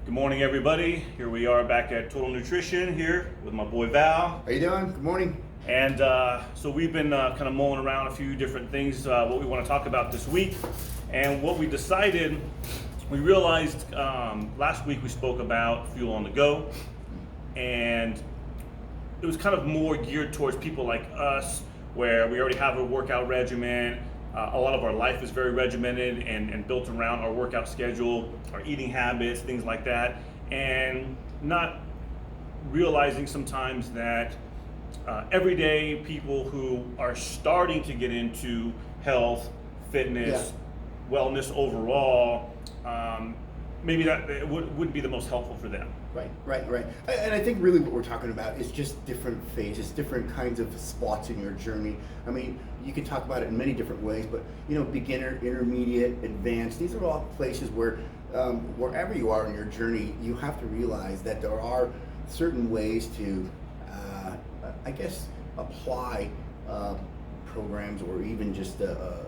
Good morning, everybody. Here we are back at Total Nutrition here with my boy Val. How you doing? Good morning. And so we've been kind of mulling around a few different things, what we want to talk about this week. And what we decided, we realized last week we spoke about fuel on the go. And it was kind of more geared towards people like us, where we already have a workout regimen. A lot of our life is very regimented and built around our workout schedule, our eating habits, things like that, and not realizing sometimes that everyday people who are starting to get into health, fitness, wellness overall, maybe that it wouldn't be the most helpful for them. Right. And I think really what we're talking about is just different phases, different kinds of spots in your journey. I mean, you can talk about it in many different ways, but beginner, intermediate, advanced, these are all places where wherever you are in your journey, you have to realize that there are certain ways to, I guess, apply programs or even just the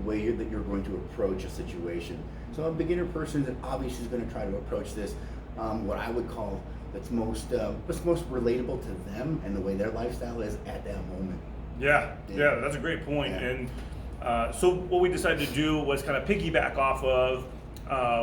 way that you're going to approach a situation. So a beginner person that obviously is going to try to approach this, what I would call what's most relatable to them and the way their lifestyle is at that moment. Yeah, that's a great point. Yeah. And so what we decided to do was kind of piggyback off of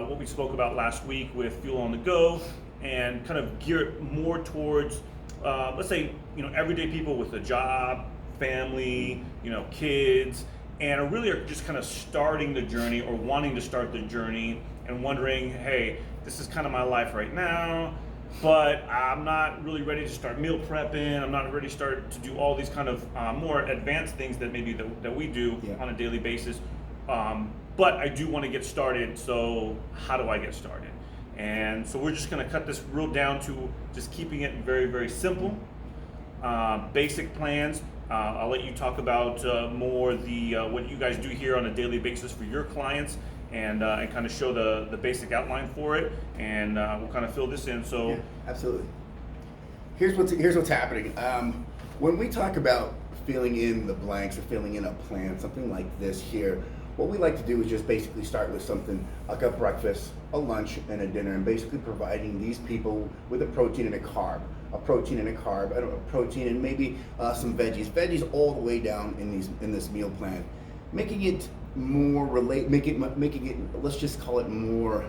what we spoke about last week with Fuel on the Go, and kind of gear it more towards, let's say, everyday people with a job, family, kids, and really are just kind of starting the journey or wanting to start the journey and wondering, hey, this is kind of my life right now, but I'm not really ready to start meal prepping. I'm not ready to start to do all these kind of more advanced things that maybe that we do on a daily basis. But I do want to get started, so how do I get started? And so we're just going to cut this real down to just keeping it very, very simple, basic plans. I'll let you talk about more the what you guys do here on a daily basis for your clients, and kind of show the basic outline for it, and we'll kind of fill this in. So yeah, absolutely. Here's what's happening. When we talk about filling in the blanks or filling in a plan, something like this here, what we like to do is just basically start with something like a breakfast, a lunch, and a dinner, and basically providing these people with a protein and a carb. A protein and a carb, a protein and maybe some veggies all the way down in this meal plan, making it more making it, let's just call it more,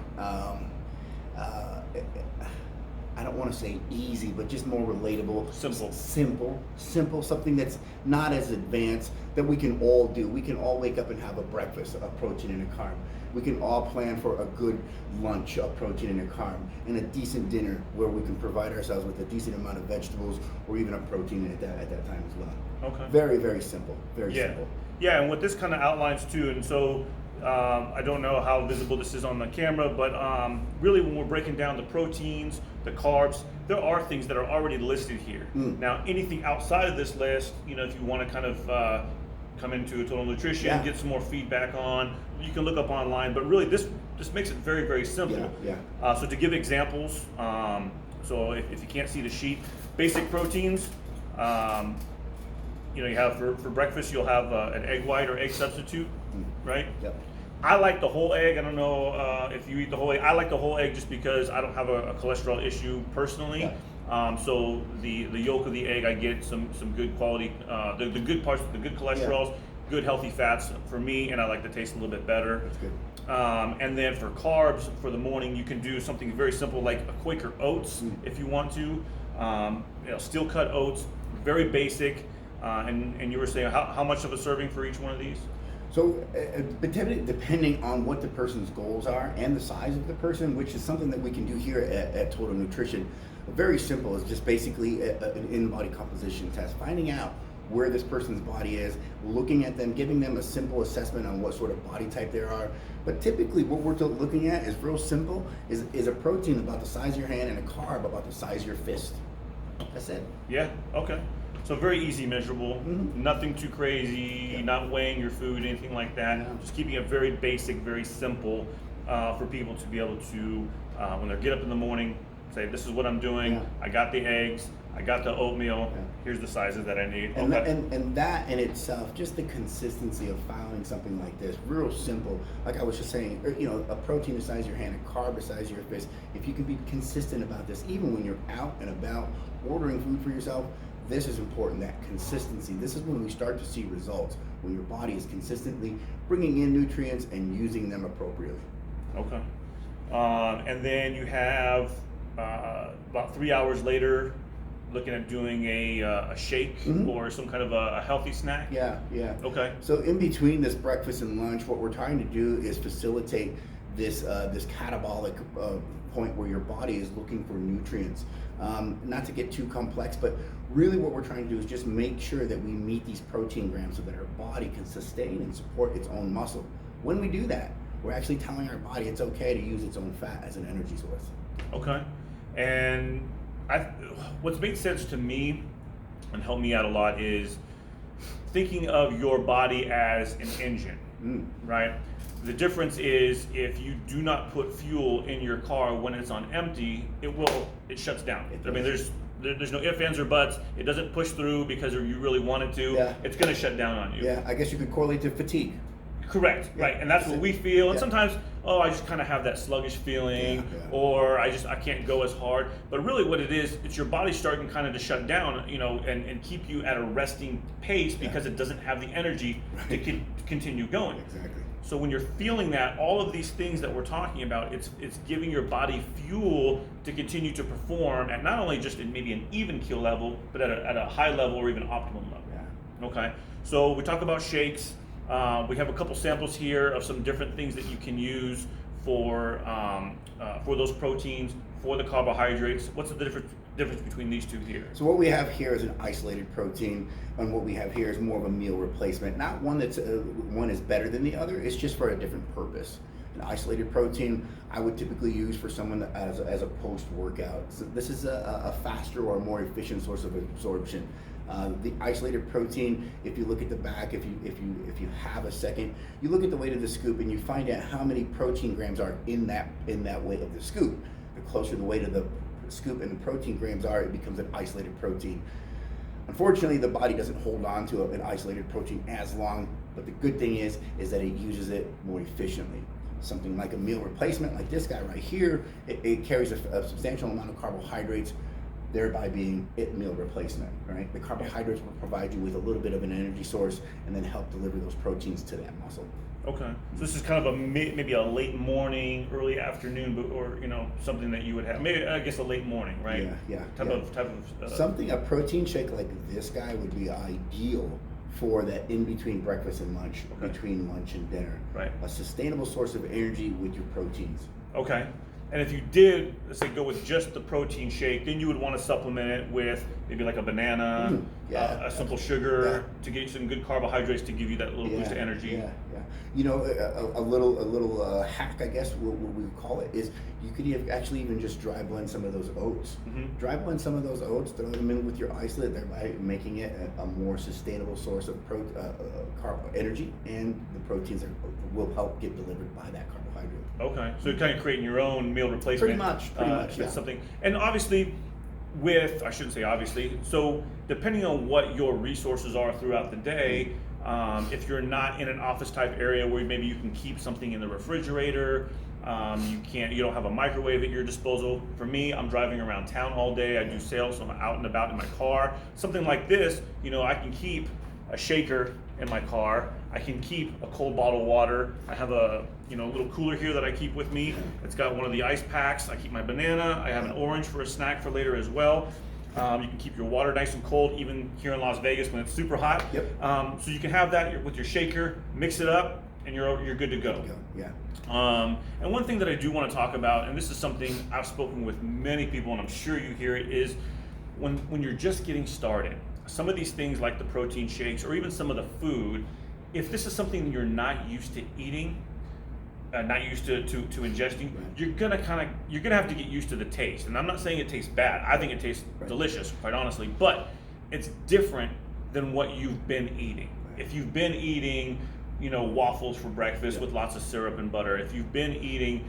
I don't want to say easy, but just more relatable, simple, something that's not as advanced, that we can all do. We can all wake up and have a breakfast, a protein and a carb. We can all plan for a good lunch, a protein and a carb, and a decent dinner where we can provide ourselves with a decent amount of vegetables or even a protein at that time as well. Okay. Very, very simple. Very simple. Yeah, and what this kind of outlines too, and so I don't know how visible this is on the camera, but really when we're breaking down the proteins, the carbs, there are things that are already listed here. Now, anything outside of this list, if you want to kind of come into Total Nutrition, get some more feedback on, you can look up online, but really this makes it very, very simple. So to give examples, so if you can't see the sheet, basic proteins, you have for breakfast, you'll have an egg white or egg substitute, right? Yep. I like the whole egg. I don't know if you eat the whole egg. I like the whole egg just because I don't have a cholesterol issue personally. So the yolk of the egg, I get some good quality, the good parts, the good cholesterols, good healthy fats for me, and I like the taste a little bit better. That's good. And then for carbs for the morning, you can do something very simple like a Quaker oats if you want to. Steel cut oats, very basic. And you were saying how much of a serving for each one of these? So depending on what the person's goals are and the size of the person, which is something that we can do here at Total Nutrition, very simple. It's just basically an in-body composition test, finding out where this person's body is, looking at them, giving them a simple assessment on what sort of body type they are. But typically what we're looking at is real simple, is a protein about the size of your hand and a carb about the size of your fist. That's it. Yeah, okay. So very easy measurable, nothing too crazy, not weighing your food, anything like that. Just keeping it very basic, very simple for people to be able to, when they get up in the morning, say, this is what I'm doing. I got the eggs, I got the oatmeal. Yeah. Here's the sizes that I need. And, Okay. and that in itself, just the consistency of following something like this, real simple. Like I was just saying, a protein the size of your hand, a carb the size of your fist. If you can be consistent about this, even when you're out and about ordering food for yourself, this is important, that consistency. This is when we start to see results, when your body is consistently bringing in nutrients and using them appropriately. Okay. And then you have about 3 hours later, looking at doing a shake or some kind of a healthy snack. Yeah. Okay. So in between this breakfast and lunch, what we're trying to do is facilitate this catabolic point where your body is looking for nutrients. Not to get too complex, but really what we're trying to do is just make sure that we meet these protein grams so that our body can sustain and support its own muscle. When we do that, we're actually telling our body it's okay to use its own fat as an energy source. Okay. And what's made sense to me and helped me out a lot is thinking of your body as an engine, right? The difference is if you do not put fuel in your car when it's on empty, it shuts down. I mean, there's no ifs, ands, or buts. It doesn't push through because you really want it to. Yeah. It's going to shut down on you. Yeah, I guess you could correlate to fatigue. Correct, Yeah, right, and that's what we feel. And Yeah. sometimes, I just kind of have that sluggish feeling, Yeah. or I can't go as hard. But really, what it is, it's your body starting kind of to shut down, and keep you at a resting pace because it doesn't have the energy to continue going. Exactly. So when you're feeling that, all of these things that we're talking about, it's giving your body fuel to continue to perform at not only just maybe an even keel level, but at a high level or even optimum level. Yeah. Okay, so we talk about shakes. We have a couple samples here of some different things that you can use for those proteins, for the carbohydrates. What's the difference between these two here? So what we have here is an isolated protein, and what we have here is more of a meal replacement. Not one that's one is better than the other. It's just for a different purpose. An isolated protein I would typically use for someone as a post-workout. So this is a faster or more efficient source of absorption. The isolated protein, if you look at the back, if you have a second, you look at the weight of the scoop and you find out how many protein grams are in that weight of the scoop. The closer the weight of the scoop and the protein grams are, it becomes an isolated protein. Unfortunately, the body doesn't hold on to an isolated protein as long, but the good thing is that it uses it more efficiently. Something like a meal replacement, like this guy right here, it carries a substantial amount of carbohydrates, thereby being meal replacement, right? The carbohydrates will provide you with a little bit of an energy source and then help deliver those proteins to that muscle. Okay, so this is kind of maybe a late morning, early afternoon, or something that you would have. Maybe I guess a late morning, right? Yeah. Type of. Something, a protein shake like this guy would be ideal for that in between breakfast and lunch, between lunch and dinner. Right. A sustainable source of energy with your proteins. Okay. And if you did, let's say, go with just the protein shake, then you would want to supplement it with maybe like a banana, a simple sugar to get you some good carbohydrates to give you that little boost of energy. Yeah. A little hack, I guess, what we would call it, is you could actually even just dry blend some of those oats. Dry blend some of those oats, throw them in with your isolate, thereby making it a more sustainable source of energy, and the proteins will help get delivered by that carbohydrate. Okay, so you're kind of creating your own meal replacement. Pretty much, That's something. And obviously, I shouldn't say obviously, so depending on what your resources are throughout the day, if you're not in an office type area where maybe you can keep something in the refrigerator, you don't have a microwave at your disposal. For me, I'm driving around town all day. I do sales, so I'm out and about in my car. Something like this, I can keep a shaker in my car. I can keep a cold bottle of water. I have a little cooler here that I keep with me. It's got one of the ice packs. I keep my banana. I have an orange for a snack for later as well. You can keep your water nice and cold, even here in Las Vegas when it's super hot. Yep. So you can have that with your shaker, mix it up, and you're good to go. Yeah. And one thing that I do want to talk about, and this is something I've spoken with many people, and I'm sure you hear it, is when you're just getting started, some of these things like the protein shakes or even some of the food, if this is something you're not used to eating, not used to ingesting, you're gonna have to get used to the taste. And I'm not saying it tastes bad. I think it tastes delicious, quite honestly. But it's different than what you've been eating. If you've been eating, waffles for breakfast with lots of syrup and butter, if you've been eating,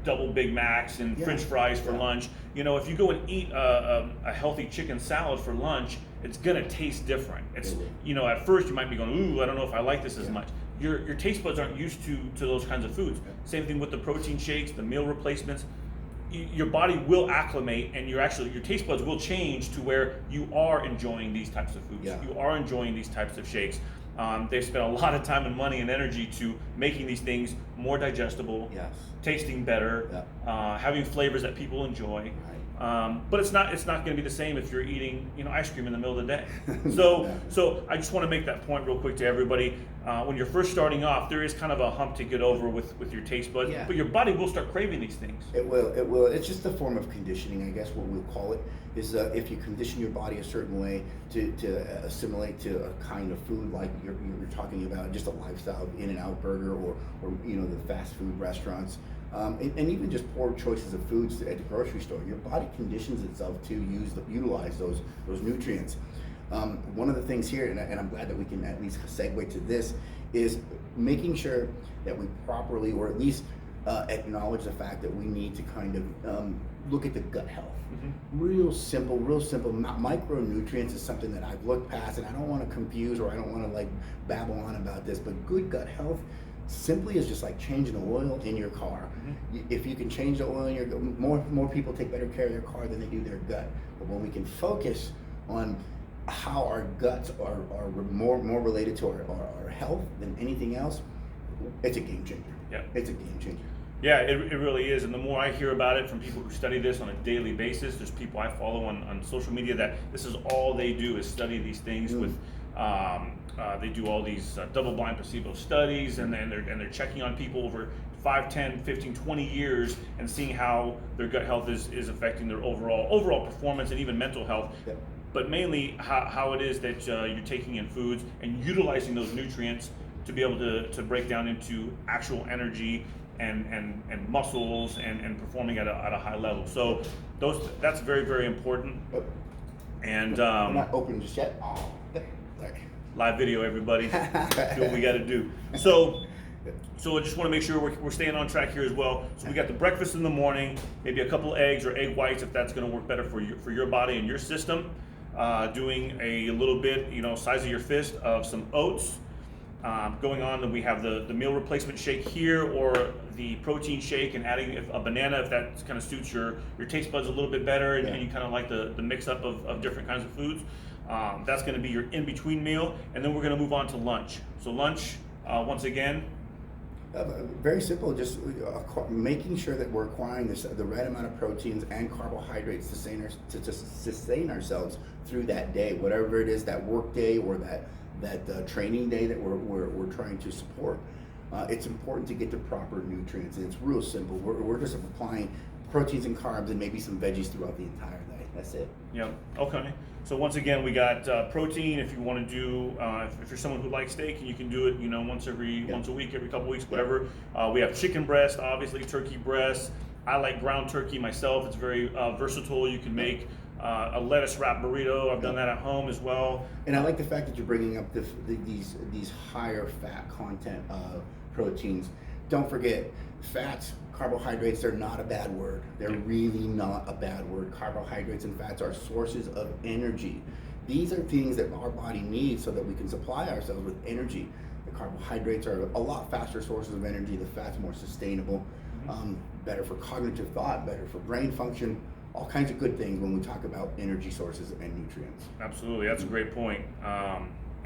double Big Macs and Yeah. French fries for Yeah. lunch. You know, if you go and eat a healthy chicken salad for lunch, it's gonna taste different. It's, you know, at first you might be going, ooh, I don't know if I like this as much. Your taste buds aren't used to those kinds of foods. Same thing with the protein shakes, the meal replacements. Your body will acclimate, and your taste buds will change to where you are enjoying these types of foods. Yeah. You are enjoying these types of shakes. They've spent a lot of time and money and energy to making these things more digestible, Yes. tasting better, having flavors that people enjoy. But it's not going to be the same if you're eating, you know, ice cream in the middle of the day. So I just want to make that point real quick to everybody. When you're first starting off, there is kind of a hump to get over with your taste buds, but your body will start craving these things. It will. It's just a form of conditioning, I guess. What we'll call it is if you condition your body a certain way to assimilate to a kind of food, like you're talking about, just a lifestyle, In-N-Out burger or you know, the fast food restaurants. And even just poor choices of foods at the grocery store, your body conditions itself to utilize those nutrients. One of the things here, and I'm glad that we can at least segue to this, is making sure that we properly, or at least acknowledge the fact that we need to kind of look at the gut health. Real simple. Micronutrients is something that I've looked past, and I don't want to confuse, or I don't want to like babble on about this, but good gut health simply is just like changing the oil in your car. If you can change the oil in your more people take better care of their car than they do their gut. But when we can focus on how our guts are more related to our health than anything else, it's a game changer. Yeah. It's a game changer. Yeah, it really is. And the more I hear about it from people who study this on a daily basis, there's people I follow on social media that this is all they do is study these things with. They do all these double-blind placebo studies, and then they're checking on people over 5, 10, 15, 20 years and seeing how their gut health is affecting their overall performance and even mental health. Yep. But mainly how it is that you're taking in foods and utilizing those nutrients to be able to break down into actual energy and muscles and performing at a high level. So that's very, very important. And we're not open just yet. live video, everybody. Do what we got to do. So I just want to make sure we're staying on track here as well. So we got the breakfast in the morning, maybe a couple eggs or egg whites if that's going to work better for your body and your system. Doing a little bit, you know, size of your fist of some oats. Going on, then we have the meal replacement shake here, or the protein shake, and adding a banana if that kind of suits your taste buds a little bit better, and you kind of like the mix up of different kinds of foods. That's going to be your in-between meal, and then we're going to move on to lunch. So lunch, once again, very simple, just making sure that we're acquiring the right amount of proteins and carbohydrates to sustain ourselves through that day, whatever it is, that work day or that training day that we're trying to support. It's important to get the proper nutrients, and it's real simple. We're just applying proteins and carbs and maybe some veggies throughout the entire day. That's it. Yeah. Okay. So once again, we got protein. If you want to do, if you're someone who likes steak, and you can do it, you know, once a week, every couple weeks, whatever. We have chicken breast, obviously turkey breast. I like ground turkey myself. It's very versatile. You can make a lettuce wrap burrito. I've done that at home as well. And I like the fact that you're bringing up these higher fat content proteins. Don't forget, fats, carbohydrates, they're not a bad word. They're really not a bad word. Carbohydrates and fats are sources of energy. These are things that our body needs so that we can supply ourselves with energy. The carbohydrates are a lot faster sources of energy. The fat's more sustainable, better for cognitive thought, better for brain function, all kinds of good things when we talk about energy sources and nutrients. Absolutely, that's a great point.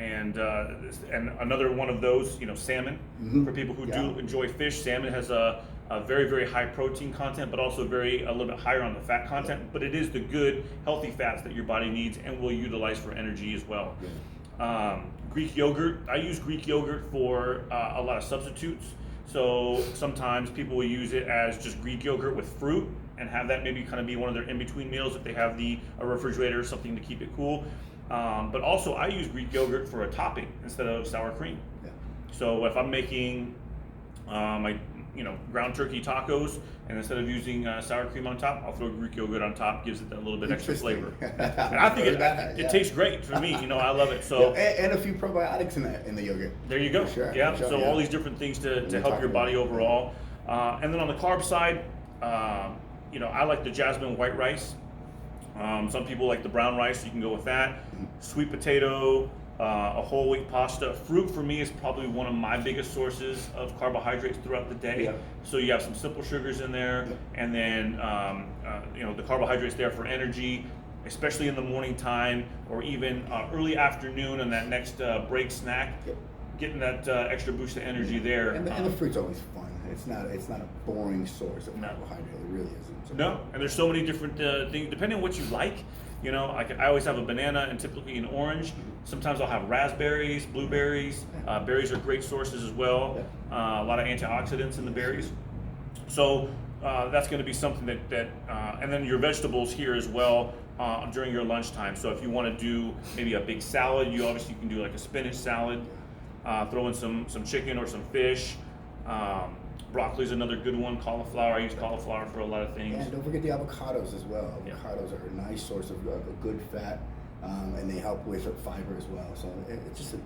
And another one of those, you know, salmon. For people who do enjoy fish, salmon has a very, very high protein content, but also a little bit higher on the fat content. But it is the good, healthy fats that your body needs and will utilize for energy as well. Greek yogurt, I use Greek yogurt for a lot of substitutes. So sometimes people will use it as just Greek yogurt with fruit and have that maybe kind of be one of their in-between meals if they have a refrigerator or something to keep it cool. But also I use Greek yogurt for a topping instead of sour cream. So if I'm making my ground turkey tacos, and instead of using sour cream on top, I'll throw Greek yogurt on top. Gives it that little bit extra flavor. And I think it tastes great for me. You know, I love it. So and a few probiotics in the yogurt. There you go. For sure, yeah. for sure, So all these different things to help your body overall. And then on the carb side, I like the jasmine white rice. Some people like the brown rice, you can go with that. Sweet potato, a whole wheat pasta. Fruit for me is probably one of my biggest sources of carbohydrates throughout the day. Yeah. So you have some simple sugars in there, and then the carbohydrates there for energy, especially in the morning time or even early afternoon and that next break snack. Getting that extra boost of energy there. And the fruit's always fun. It's not a boring source of carbohydrate. It really isn't. So No, and there's so many different things depending on what you like. I always have a banana and typically an orange. Sometimes I'll have raspberries, blueberries. Berries are great sources as well. A lot of antioxidants in the berries. So that's going to be something that and then your vegetables here as well during your lunchtime. So if you want to do maybe a big salad, you can do like a spinach salad. Throw in some chicken or some fish. Broccoli is another good one. Cauliflower, I use cauliflower for a lot of things. And don't forget the avocados as well. Avocados are a nice source of good fat, and they help with fiber as well. So it's just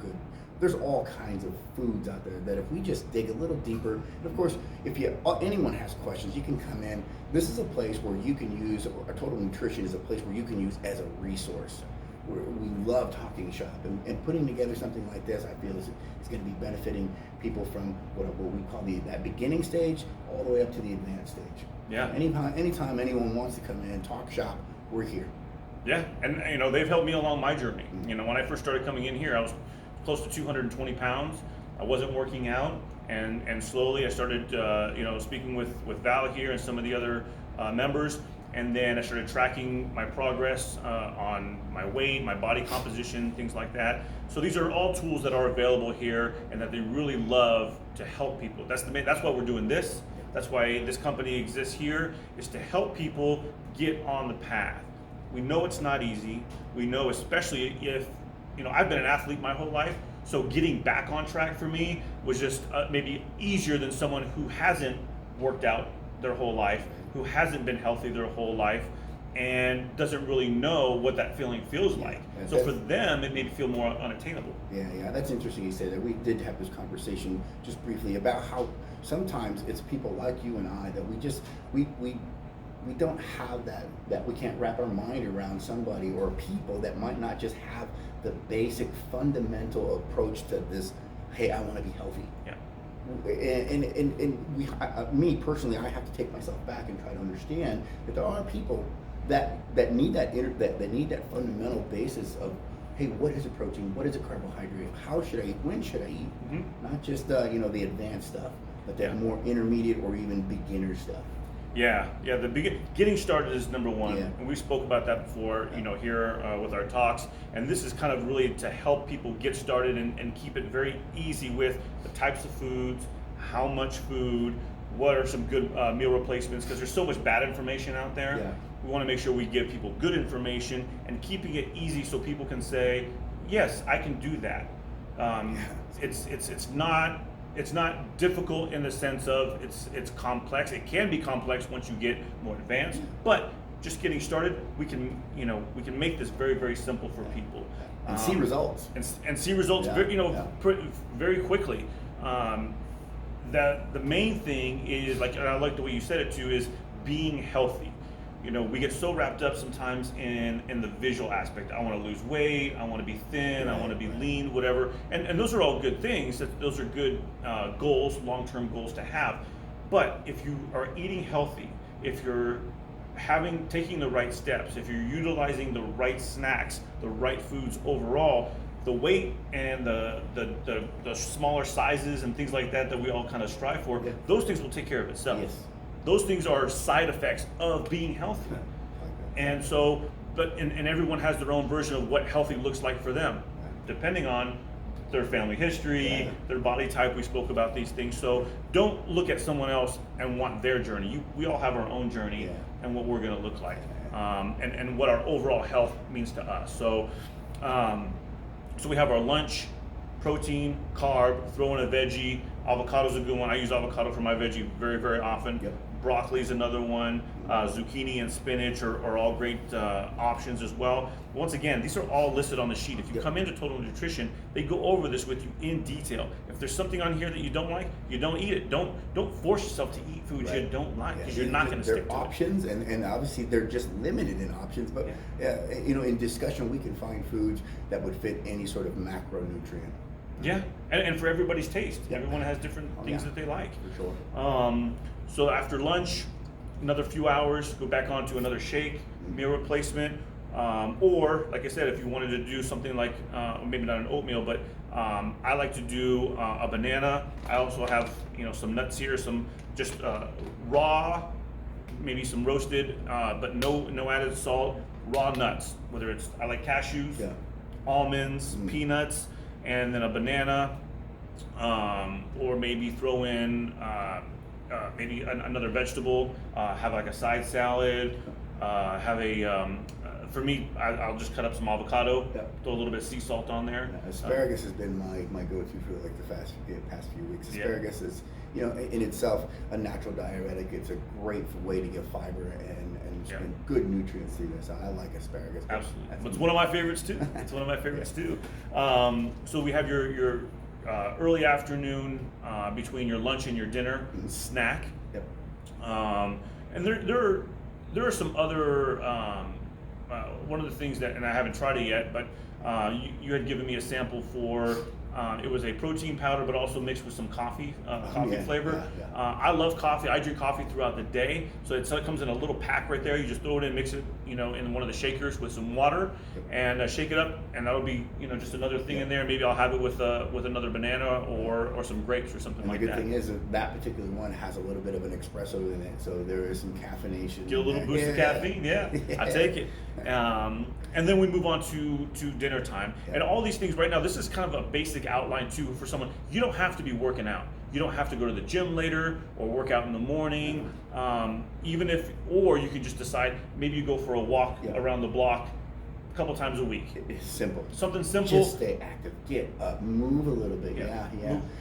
there's all kinds of foods out there that if we just dig a little deeper, and of course, if anyone has questions, you can come in. This is a place where you can use, Total Nutrition is a place where you can use as a resource. We love talking shop, and putting together something like this, I feel is going to be benefiting people from what we call that beginning stage all the way up to the advanced stage. Yeah. Anytime anyone wants to come in and talk shop, we're here. Yeah, and they've helped me along my journey. When I first started coming in here, I was close to 220 pounds. I wasn't working out, and slowly I started speaking with Val here and some of the other members. And then I started tracking my progress on my weight, my body composition, things like that. So these are all tools that are available here, and that they really love to help people. That's why we're doing this. That's why this company exists here, is to help people get on the path. We know it's not easy. We know, especially if I've been an athlete my whole life, so getting back on track for me was just maybe easier than someone who hasn't worked out their whole life, who hasn't been healthy their whole life, and doesn't really know what that feeling feels like. So for them, it made it feel more unattainable. Yeah, that's interesting you say that. We did have this conversation just briefly about how sometimes it's people like you and I that we don't have that we can't wrap our mind around somebody or people that might not just have the basic fundamental approach to this. Hey, I want to be healthy. Yeah. And me personally, I have to take myself back and try to understand that there are people that need that need that fundamental basis of, hey, what is a protein? What is a carbohydrate? How should I eat? When should I eat? Mm-hmm. Not just the advanced stuff, but that more intermediate or even beginner stuff. Yeah. The getting started is number one, and we spoke about that before. Here with our talks, and this is kind of really to help people get started and keep it very easy with the types of foods, how much food, what are some good meal replacements, because there's so much bad information out there. Yeah. We want to make sure we give people good information and keeping it easy so people can say, yes, I can do that. It's not difficult in the sense of it's complex. It can be complex once you get more advanced, but just getting started, we can make this very, very simple for people And see results. And see results very quickly. The main thing is, and I like the way you said it too, is being healthy. We get so wrapped up sometimes in the visual aspect. I want to lose weight, I want to be thin, I want to be lean, whatever. And those are all good things. Those are good goals, long-term goals to have. But if you are eating healthy, if you're taking the right steps, if you're utilizing the right snacks, the right foods overall, the weight and the smaller sizes and things like that we all kind of strive for, those things will take care of itself. Yes. Those things are side effects of being healthy. And so, and everyone has their own version of what healthy looks like for them, depending on their family history, their body type. We spoke about these things. So don't look at someone else and want their journey. We all have our own journey and what we're going to look like, and what our overall health means to us. So, so we have our lunch, protein, carb, throw in a veggie. Avocado's a good one. I use avocado for my veggie very, very often. Yep. Broccoli's another one. Zucchini and spinach are all great options as well. Once again, these are all listed on the sheet. If you come into Total Nutrition, they go over this with you in detail. If there's something on here that you don't like, you don't eat it. Don't force yourself to eat foods you don't like, because you're not going to stick to options, it. and obviously they're just limited in options. But in discussion, we can find foods that would fit any sort of macronutrient. Yeah, and for everybody's taste. Everyone has different things that they like. For sure. So after lunch, another few hours, go back on to another shake, meal replacement, or like I said, if you wanted to do something like maybe not an oatmeal, but I like to do a banana. I also have some nuts here, some just raw, maybe some roasted, but no added salt, raw nuts. Whether it's I like cashews, almonds, peanuts, and then a banana, or maybe throw in maybe another vegetable, have like a side salad, have a, for me, I'll just cut up some avocado, throw a little bit of sea salt on there. Asparagus has been my go-to for like the past few weeks. Asparagus is, in itself a natural diuretic. It's a great way to get fiber and good nutrients through this. I like asparagus. Absolutely. It's one of my favorites too. It's one of my favorites too. So we have your early afternoon between your lunch and your dinner snack. And there are some other one of the things that, and I haven't tried it yet, but you had given me a sample for. It was a protein powder, but also mixed with some coffee flavor. I love coffee. I drink coffee throughout the day, so it comes in a little pack right there. You just throw it in, mix it, in one of the shakers with some water, and shake it up, and that'll be, just another thing in there. Maybe I'll have it with another banana or some grapes or something like that. The good thing is that particular one has a little bit of an espresso in it, so there is some caffeination. Get a little boost of caffeine, I take it. And then we move on to dinner time, and all these things right now. This is kind of a basic outline too for someone. You don't have to be working out. You don't have to go to the gym later or work out in the morning. Or you can just decide maybe you go for a walk around the block a couple times a week. It's simple. Something simple. Just stay active. Get up. Move a little bit. Yeah.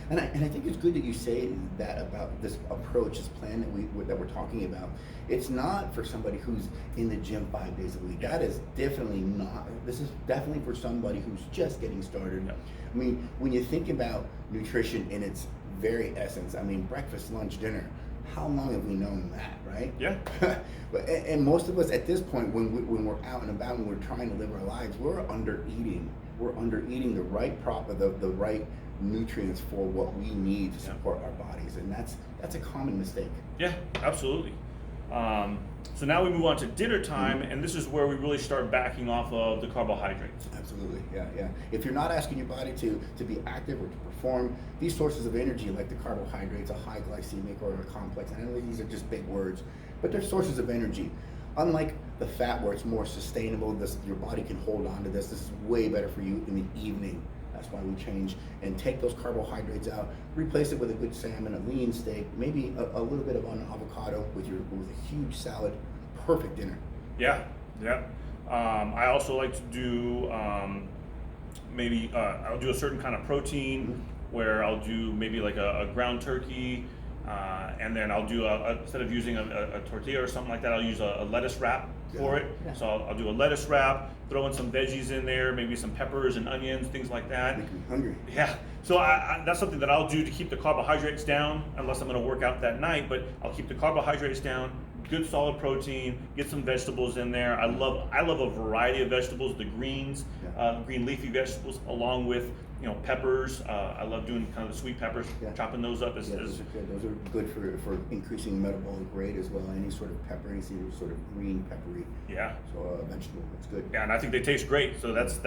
And I think it's good that you say that about this approach, this plan that we're talking about. It's not for somebody who's in the gym 5 days a week. That is definitely not. This is definitely for somebody who's just getting started. I mean, when you think about nutrition in its very essence, I mean, breakfast, lunch, dinner. How long have we known that, right? Yeah. And most of us at this point, when we're out and about and we're trying to live our lives, we're under eating. We're under eating the right the right nutrients for what we need to support our bodies, and that's a common mistake. Yeah, absolutely. So now we move on to dinner time, and this is where we really start backing off of the carbohydrates. Absolutely, yeah. If you're not asking your body to be active or to perform, these sources of energy like the carbohydrates, a high glycemic or a complex, I know these are just big words, but they're sources of energy. Unlike the fat where it's more sustainable, your body can hold on to this. This is way better for you in the evening. That's why we change and take those carbohydrates out, replace it with a good salmon, a lean steak, maybe a little bit of an avocado with a huge salad. Perfect dinner. Yeah. I also like to do maybe I'll do a certain kind of protein where I'll do maybe like a ground turkey, and then I'll do instead of using a tortilla or something like that, I'll use a lettuce wrap for it. So I'll do a lettuce wrap, throw in some veggies in there, maybe some peppers and onions, things like that. Make me hungry. Yeah. So that's something that I'll do to keep the carbohydrates down, unless I'm going to work out that night. But I'll keep the carbohydrates down. Good solid protein. Get some vegetables in there. I love a variety of vegetables. The greens, green leafy vegetables, along with peppers. I love doing kind of the sweet peppers. Chopping those up those are good. Those are good for increasing metabolic rate as well. Any sort of pepper, any sort of green peppery. So vegetable, it's good. Yeah, and I think they taste great. So that's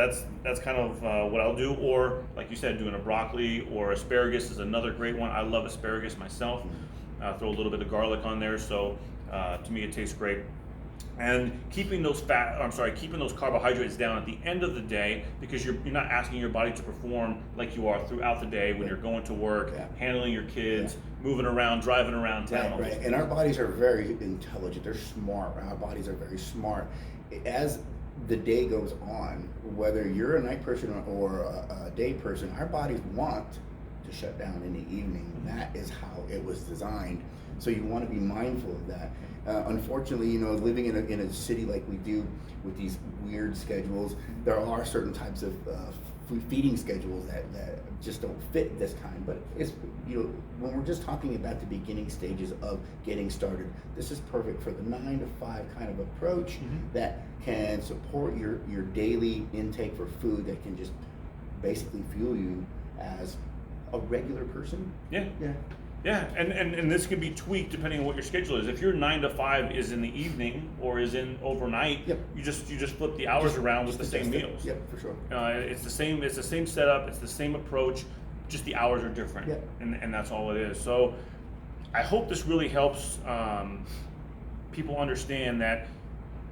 kind of what I'll do. Or like you said, doing a broccoli or asparagus is another great one. I love asparagus myself. Throw a little bit of garlic on there. So to me, it tastes great. And keeping those carbohydrates down at the end of the day, because you're not asking your body to perform like you are throughout the day when you're going to work, handling your kids, moving around, driving around town. Right. And our bodies are very intelligent. They're smart. Our bodies are very smart. As the day goes on, whether you're a night person or a day person, our bodies want to to shut down in the evening. That is how it was designed. So you want to be mindful of that. Unfortunately, living in a city like we do with these weird schedules, there are certain types of feeding schedules that just don't fit this kind. But it's, when we're just talking about the beginning stages of getting started, this is perfect for the 9 to 5 kind of approach that can support your daily intake for food, that can just basically fuel you as a regular person. Yeah, and this can be tweaked depending on what your schedule is. If your 9 to 5 is in the evening or is in overnight, you just flip the hours around with the same meals. Yep, for sure. It's the same setup, it's the same approach, just the hours are different, and that's all it is. So I hope this really helps people understand that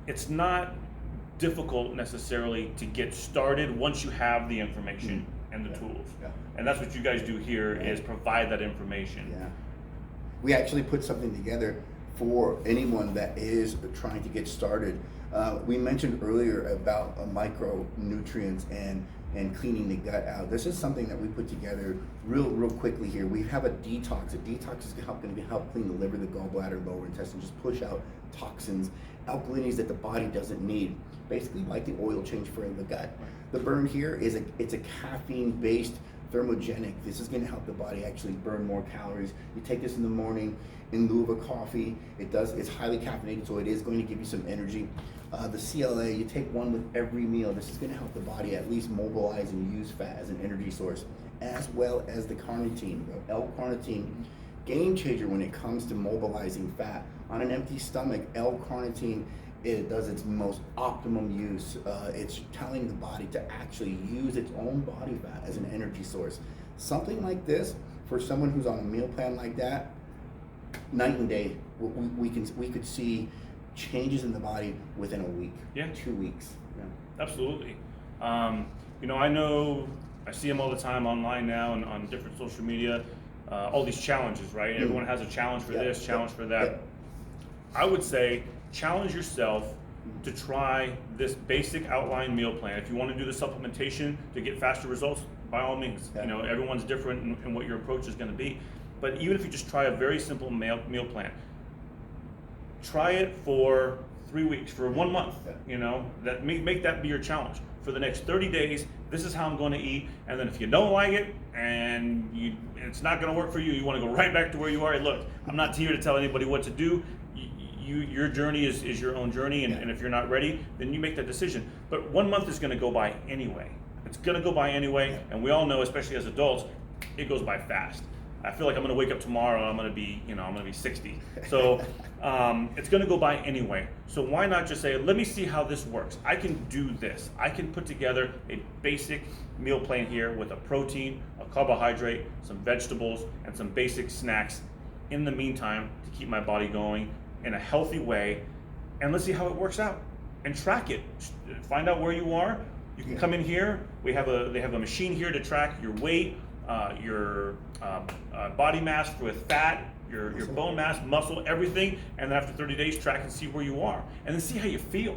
it's not difficult necessarily to get started once you have the information and the tools. And that's what you guys do here, is provide that information. We actually put something together for anyone that is trying to get started. We mentioned earlier about micronutrients and cleaning the gut out. This is something that we put together real quickly here. We have a detox. A detox is going to help clean the liver, the gallbladder, lower intestine, just push out toxins, alkalinities that the body doesn't need. Basically, like the oil change for the gut. The burn here it's a caffeine-based thermogenic. This is going to help the body actually burn more calories. You take this in the morning in lieu of a coffee. It's highly caffeinated, so it is going to give you some energy. The CLA, you take one with every meal. This is going to help the body at least mobilize and use fat as an energy source, as well as the carnitine. L-carnitine, game changer when it comes to mobilizing fat. On an empty stomach, L-carnitine, it does its most optimum use. It's telling the body to actually use its own body fat as an energy source. Something like this, for someone who's on a meal plan like that, night and day, we could see changes in the body within a week, 2 weeks. Absolutely. I know I see them all the time online now and on different social media, all these challenges, right? Everyone has a challenge for this, challenge for that. I would say challenge yourself to try this basic outline meal plan. If you want to do the supplementation to get faster results, by all means. Everyone's different in what your approach is going to be. But even if you just try a very simple meal plan, try it for 3 weeks, for 1 month. That make that be your challenge. For the next 30 days, this is how I'm going to eat. And then if you don't like it and it's not going to work for you, you want to go right back to where you are. Look, I'm not here to tell anybody what to do. Your journey is your own journey, and if you're not ready, then you make that decision. But 1 month is going to go by anyway. It's going to go by anyway, and we all know, especially as adults, it goes by fast. I feel like I'm going to wake up tomorrow and I'm going to be 60. So it's going to go by anyway. So why not just say, let me see how this works. I can do this. I can put together a basic meal plan here with a protein, a carbohydrate, some vegetables, and some basic snacks in the meantime to keep my body going in a healthy way, and let's see how it works out and track it. Find out where you are. You can come in here. They have a machine here to track your weight, your body mass with fat, your bone mass, muscle, everything, and then after 30 days track and see where you are, and then see how you feel.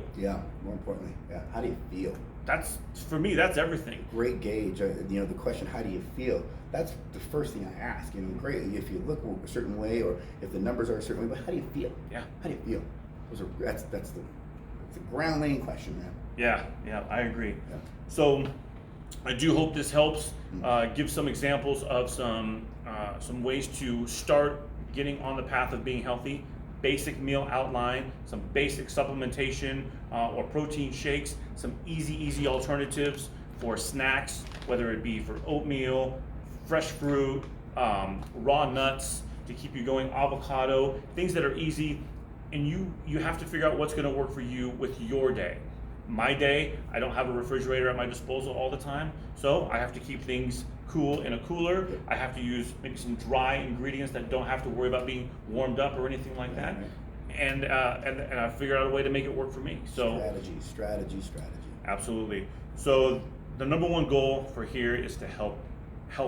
More importantly, how do you feel? That's, for me, that's everything. Great gauge. The question, how do you feel? That's the first thing I ask. Great if you look a certain way, or if the numbers are a certain way, but how do you feel? How do you feel? That's the ground laying question, man. Yeah, I agree. So I do hope this helps. Give some examples of some ways to start getting on the path of being healthy. Basic meal outline, some basic supplementation or protein shakes, some easy alternatives for snacks, whether it be for oatmeal, fresh fruit, raw nuts to keep you going, avocado, things that are easy, and you have to figure out what's going to work for you with your day. My day, I don't have a refrigerator at my disposal all the time, so I have to keep things cool in a cooler. I have to use maybe some dry ingredients that don't have to worry about being warmed up or anything like that. And I figured out a way to make it work for me. So strategy. Absolutely. So the number one goal for here is to help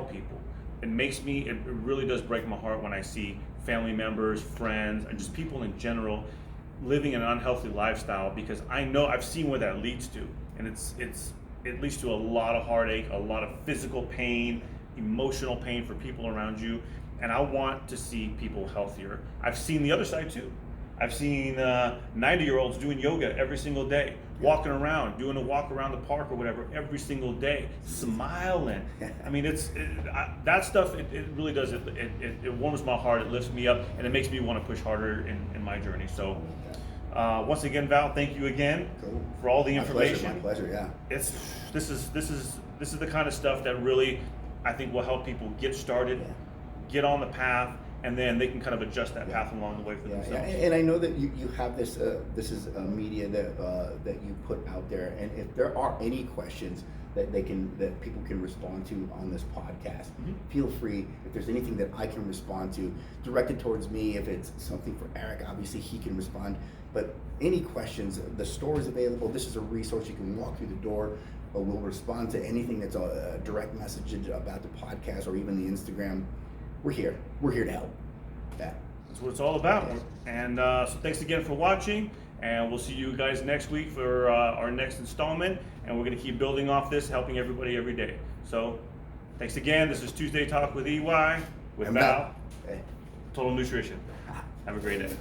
people. It really does break my heart when I see family members, friends, and just people in general living an unhealthy lifestyle, because I know I've seen where that leads to, and it leads to a lot of heartache, a lot of physical pain, emotional pain for people around you, and I want to see people healthier. I've seen the other side too. I've seen 90-year-olds doing yoga every single day, walking around, doing a walk around the park or whatever every single day, smiling. I mean, that stuff. It really does. It warms my heart. It lifts me up, and it makes me want to push harder in my journey. So, once again, Val, thank you again for all the information. My pleasure. Yeah. This is the kind of stuff that really, I think, will help people get started, get on the path, and then they can kind of adjust that path along the way for themselves. And I know that you have this. This is media that you put out there, and if there are any questions that people can respond to on this podcast, feel free. If there's anything that I can respond to, directed towards me. If it's something for Eric, obviously he can respond. But any questions, the store is available. This is a resource. You can walk through the door. We'll respond to anything that's a direct message about the podcast or even the Instagram. We're here. We're here to help. That's what it's all about. And so thanks again for watching. And we'll see you guys next week for our next installment. And we're going to keep building off this, helping everybody every day. So thanks again. This is Tuesday Talk with EY with Val. Total Nutrition. Have a great day.